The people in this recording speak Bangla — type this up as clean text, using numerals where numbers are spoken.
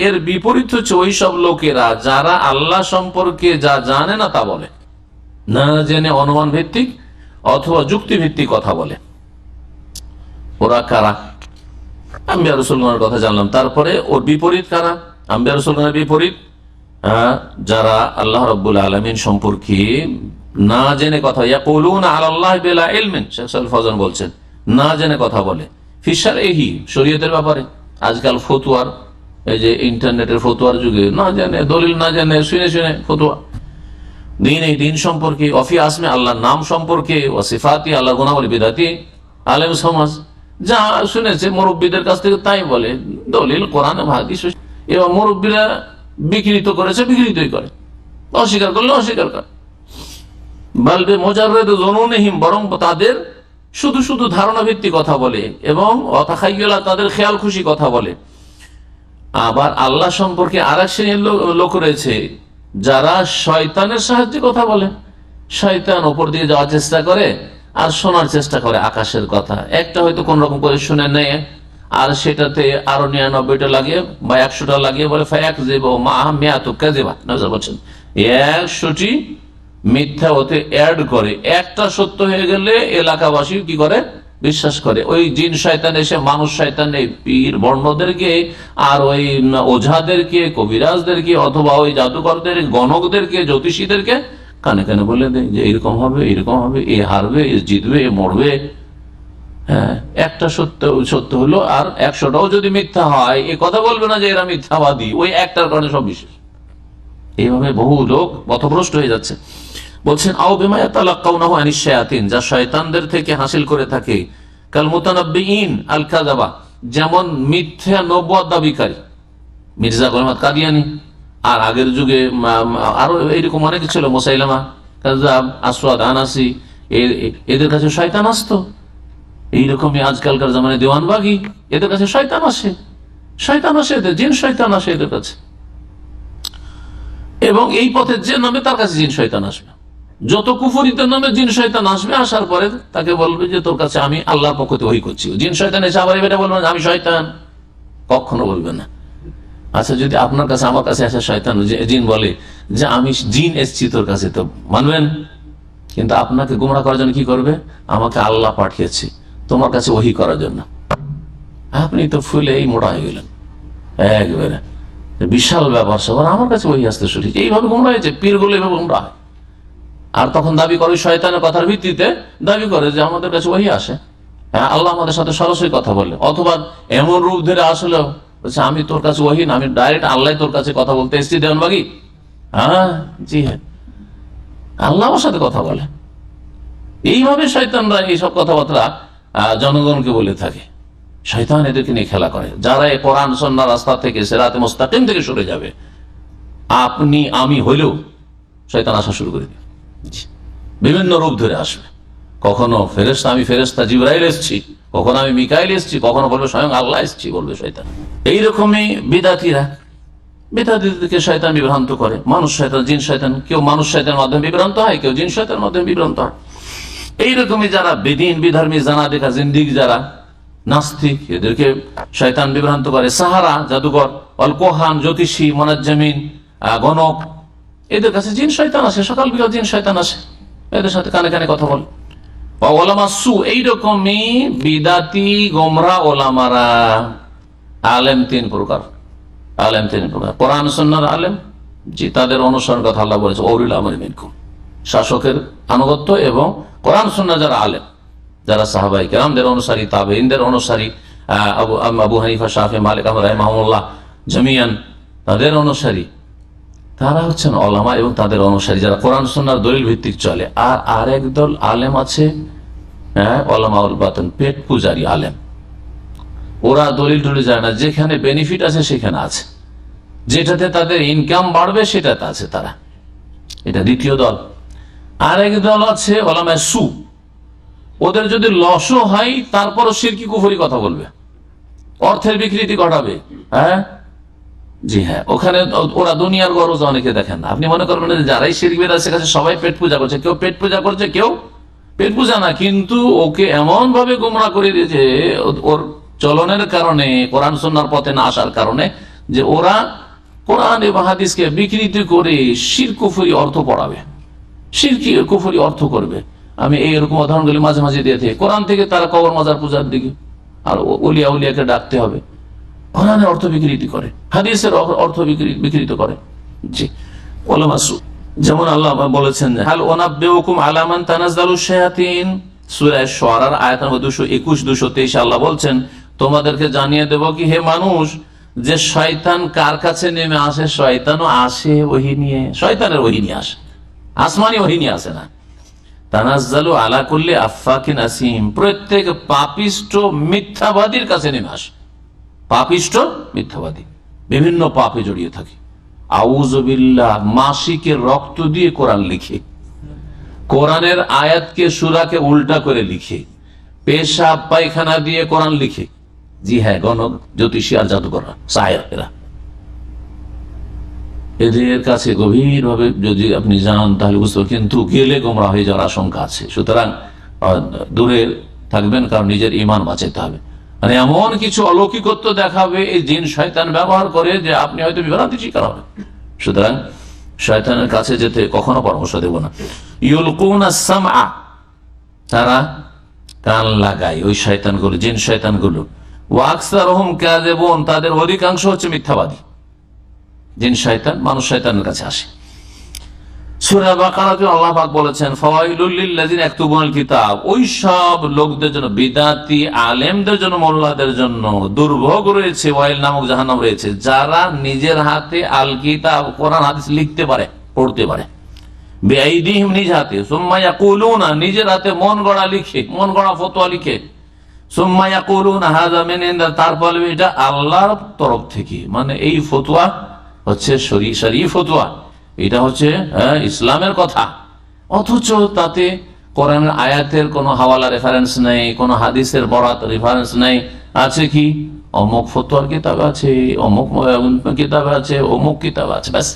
এর বিপরীত হচ্ছে ওই সব লোকেরা যারা আল্লাহ সম্পর্কে যা জানে না তা বলে, না জেনে অনুমান ভিত্তিক অথবা যুক্তি ভিত্তিক কথা বলে। ওরা কারা? আম্বিয়া রাসূলগণের কথা জানলাম, তারপরে ওর বিপরীত কারা? আম্বিয়া রাসূলগণের বিপরীত যারা আল্লাহ রাব্বুল আলামিন সম্পর্কে না জেনে কথা, ইয়াকুলুনা আলাল্লাহি বিলা ইলমিন, শেখ সালেহ ফজল বলছেন, না জেনে কথা বলে ফিশারহি, শরীয়তের ব্যাপারে। আজকাল ফতুয়ার, এই যে ইন্টারনেটের ফতুয়ার যুগে না জানে, দলিল না জানে, শুনে শুনে ফতুয়া। দিন, এই দিন সম্পর্কে, অফি আসমে, আল্লাহর নাম সম্পর্কে, ও সিফাতি, আল্লাহর গুণাবলী, বিদাতি, আলেম সমাজ যা শুনেছে মুরব্বীদের কাছ থেকে তাই বলে, দলিল কোরআন হাদিস। এবং মুরব্বীরা বিকৃত করেছে, বিকৃতই করে, অস্বীকার করলে অস্বীকার করে। বলবে মুজাররাদ জুনুনহিম, বরং তাদের শুধু শুধু ধারণা ভিত্তিক কথা বলে এবং অতাখায়্যুলা, তাদের খেয়াল খুশি কথা বলে। আবার আল্লাহ সম্পর্কে আরেক শ্রেণীর লোক রয়েছে যারা শয়তানের সাহায্যে কথা বলে। শয়তান ওপর দিয়ে যাওয়ার চেষ্টা করে আর শোনার চেষ্টা করে আকাশের কথা। একটা হয়তো কোন রকম করে শুনে নেয় আর সেটাতে আরো 99টা লাগিয়ে বা 100টা লাগিয়ে বলে ফায়াক যেব মা মেয়াতু কাযিবা, নজর বলছেন 100টি মিথ্যা ওতে অ্যাড করে। একটা সত্য হয়ে গেলে এলাকাবাসী কি করে? বিশ্বাস করে। ওই জিন শয়তান এসে মানুষ শয়তান, এই পীর বর্ণদেরকে আর ওই ওঝাদেরকে, কবিরাজদেরকে অথবা ওই জাদুকরদের, গণকদেরকে, জ্যোতিষীদেরকে কানে কানে বলে দেয় যে এরকম হবে, এরকম হবে, এ হারবে, এ জিতবে, এ মরবে। হ্যাঁ, একটা সত্য সত্য হলো আর 100টাও যদি মিথ্যা হয়, এ কথা বলবে না যে এরা মিথ্যাবাদী, ওই একটার কারণে সব বিশ্বাস। এইভাবে বহু লোক পথভ্রষ্ট হয়ে যাচ্ছে। বলছেন আও বিমা ইয়াতালাক্কাউনাহু আনিশ শায়াতিন, যা শয়তানদের থেকে হাসিল করে থাকে, কাল মুতানাব্বিঈন আল কাযাবা, যেমন মিথ্যা নবুয়ত দাবিকারী, মির্জা গোলাম আহমদ কাদিয়ানী, আর আগের যুগে আরো এইরকম অনেক ছিল, মুসাইলামা কাযাব, আসওয়াদ আনাসি, এদের কাছে শয়তান আসতো। এইরকমই আজকালকার জামানায় দেওয়ানবাগী, এদের কাছে শয়তান আসে, শয়তান আসে, এদের জিন শয়তান আসে এদের কাছে। এবং এই পথে যে নামে তার কাছে জিন শয়তান আসবে, যত কুফরিতের নামে জিন শয়তান আসবে, আসার পরে তাকে বলবে যে তোর কাছে আমি আল্লাহর পক্ষ থেকে ওহী করছি। জিন শয়তান এসে আবার এটা বলবে না আমি শয়তান, কখনো বলবে না। আচ্ছা, যদি আপনার কাছে আমার কাছে আসে শয়তান, জিন বলে যে আমি জিন এসছি তোর কাছে, তো মানবেন? কিন্তু আপনাকে গুমরাহ করার জন্য কি করবে? আমাকে আল্লাহ পাঠিয়েছে তোমার কাছে ওহী করার জন্য। আপনি তো ফুলে এই মোটা হয়ে গেলেন একবারে, বিশাল ব্যাপার সবার, আমার কাছে ওহী আসতে শুরু। এইভাবে গুমরাহ হয়েছে, পীরগুলো এইভাবে গুমরাহ হয়। আর তখন দাবি করে, শয়তানের কথার ভিত্তিতে দাবি করে যে আমাদের কাছে ওহী আসে, হ্যাঁ আল্লাহ আমাদের সাথে সরাসরি কথা বলে। অথবা এমন রূপ ধরে আসলে বলছে আমি তোর কাছে ওহী না, আমি ডাইরেক্ট আল্লাহ তোর কাছে কথা বলতে এসেছি দেওয়ানবাগী। হ্যাঁ, জি হ্যাঁ, আল্লাহ আমার সাথে কথা বলে। এইভাবে শয়তানরা এইসব কথাবার্তা জনগণকে বলে থাকে। শয়তান এদেরকে নিয়ে খেলা করে। যারা এই কোরআন সুন্নাহ রাস্তা থেকে, সিরাতে মুস্তাকিম থেকে সরে যাবে, আপনি আমি হইলেও শয়তান আসা শুরু করে দিবে, বিভিন্ন রূপ ধরে আসবে। কখনো ফেরেশতা, আমি ফেরেশতা জিবরাইল এসেছি, কখনো আমি মিকাইল এসেছি, কখনো বলবে স্বয়ং আল্লাহ এসেছি, বলবে শয়তান। এইরকমই বিদাতিরা, বিদাতিদেরকে শয়তান বিভ্রান্ত করে। মানুষ শয়তান, জিন শয়তান, কেউ মানুষ শয়তানের মাধ্যমে বিভ্রান্ত হয়, কেউ জিন শয়তানের মাধ্যমে বিভ্রান্ত হয়। এইরকমই যারা বেদিন, বিধর্মী, জানাদিকা, জিন্দিক, যারা নাস্তিক, এদেরকে শয়তান বিভ্রান্ত করে। সাহারা, জাদুঘর, অল কোহান, জ্যোতিষী, মুনাজ্জিমিন, গণক, এদের কাছে জিন শয়তান আসে, সকাল বিকাল জিন শয়তান আসে, এদের সাথে কানে কানে কথা বলে। ওলামা সু, এইরকমই বিদাতি গোমরা ওলামারা। আলেম তিন প্রকার, আলেম তিন প্রকার। কোরআন সুন্নাহর আলেম, জি, তাদের অনুসরণ কথা আল্লাহ বলেছে, উলিল আমরি মিনকুম, শাসকের আনুগত্য এবং কোরআন সুন্নাহ যারা আলেম, যারা সাহাবায়ে কেরামদের অনুসারী, তাবেঈনদের অনুসারী, আবু হানিফা, শাফি, মালিক, আহমদ রাহিমাহুল্লাহ জামিয়ান, তাদের অনুসারী, তারা হচ্ছেন ওলামা এবং তাদের অনুসারী যারা কোরআন সুন্নাহর দলিল ভিত্তিক চলে। আর আরেক দল আলেম আছে, ওলামাউল বাতিন, পেট পূজারী আলেম। ওরা দলিল টলিল যায় না, যেখানে বেনিফিট আছে সেখানে আছে, যেটাতে তাদের ইনকাম বাড়বে সেটাতে আছে তারা। এটা দ্বিতীয় দল। আরেক দল আছে ওলামায়ে সু, ওদের যদি লসও হয় তারপরও শিরকি কুফরি কথা বলবে, অর্থের বিকৃতি ঘটাবে। হ্যাঁ, জি হ্যাঁ, ওখানে ওরা দুনিয়ার গরজ অনেকে দেখেন না। আপনি মনে করবেন যে যারাই শিরক বিদআত কাছে সবাই পেট পূজা করছে, কেউ পেট পূজা করছে, কেউ পেট পূজা না, কিন্তু ওকে এমন ভাবে গোমরাহ করে দিয়েছে, ওর চলনের কারণে, কোরআন সুন্নাহর পথে না আসার কারণে, যে ওরা কোরআন এবং হাদিসকে বিকৃতি করে শিরক কুফরি অর্থ পড়াবে, শিরকি কুফরি অর্থ করবে। আমি এইরকম উদাহরণগুলি মাঝে মাঝে দিয়ে থাকি। কোরআন থেকে তারা কবর মাজার পূজার দিকে, আর উলিয়া উলিয়াকে ডাকতে হবে, কোরআনের অর্থ বিকৃতি করে, হাদিসের অর্থ বিকৃত করে। জি, ওলামা যেমন আল্লাহ বলেছেন, হাল উনাব্বিউকুম আলা মান তানাজ্জালুশ শায়াতিন, সূরা শুআরার আয়াত নম্বর 221 223 আল্লাহ বলছেন, তোমাদেরকে জানিয়ে দেব কি হে মানুষ, যে শয়তান কার কাছে নেমে আসে? শয়তানও আসে ওহী নিয়ে, শয়তানের ওহী নিয়ে আসে, আসমানি ওহী নিয়ে আসে না। তানাজ্জালু আলা কুল্লি আফফাকিন আসিম, প্রত্যেক পাপিষ্ঠ মিথ্যাবাদীর কাছে নেমে আসে। পাপিষ্ঠ মিথ্যাবাদী বিভিন্ন পাপে জড়িয়ে থাকে। আউযু বিল্লাহ, মাসিকের রক্ত দিয়ে কোরআন লিখে, কোরআনের আয়াতকে সূরাকে উল্টা করে লিখে, পেশাব পায়খানা দিয়ে কোরআন লিখে। জি হ্যাঁ, গণক, জ্যোতিষী আর জাদুকররা, সাহেরা, এদের কাছে গভীর ভাবে যদি আপনি যান তাহলে বুঝতে পারবেন, কিন্তু গেলে গোমরা হয়ে যাওয়ার আশঙ্কা আছে। সুতরাং দূরে থাকবেন, কারণ নিজের ঈমান বাঁচাতে হবে। মানে এমন কিছু অলৌকিকত্ব দেখাবে এই জিন শয়তান ব্যবহার করে, যে আপনি হয়তো বিভ্রান্তির শিকার হবেন। সুতরাং শয়তানের কাছে যেতে কখনো পরামর্শ দেব না। ইউলকুনা সামআ, তারা কান লাগায়, ওই শয়তানগুলো, জিন শয়তানগুলো। ওয়া আকসারুহুম কাযিবুন, তাদের অধিকাংশ হচ্ছে মিথ্যাবাদী। জিন শয়তান মানুষ শয়তানের কাছে আসে। সূরা বাকারাতে আল্লাহ পাক বলেছেন, ফাওয়াইলুল লিল্লাযিনা ইয়াকতুবুনাল কিতাব, ওই সব লোকদের জন্য, বিদাতি আলেমদের জন্য, মোল্লাদের জন্য দুর্ভোগ রয়েছে, ওয়াইল নামক জাহান্নাম রয়েছে, যারা নিজের হাতে আল কিতাব কোরআন হাদিস লিখতে পারে, পড়তে পারে, বিআইদিহিম, নিজ হাতে, সুম্মা ইয়াকুলুনা, নিজের হাতে মন গড়া লিখে, মন গড়া ফতোয়া লিখে, সুম্মা ইয়াকুলুনা হাযা মিন ইনদা, তারপর এটা আল্লাহর তরফ থেকে, মানে এই ফতোয়া হচ্ছে শরীয়ত ফতোয়া, এটা হচ্ছে ইসলামের কথা, অথচ তাতে কোরআনের আয়াতের কোনো হাওয়ালা রেফারেন্স নেই, কোনো হাদিসের বরাত রেফারেন্স নেই। আছে কি? অমুক ফতোয়ার কিতাব আছে, অমুক কিতাব আছে, অমুক কিতাব আছে, ব্যাস।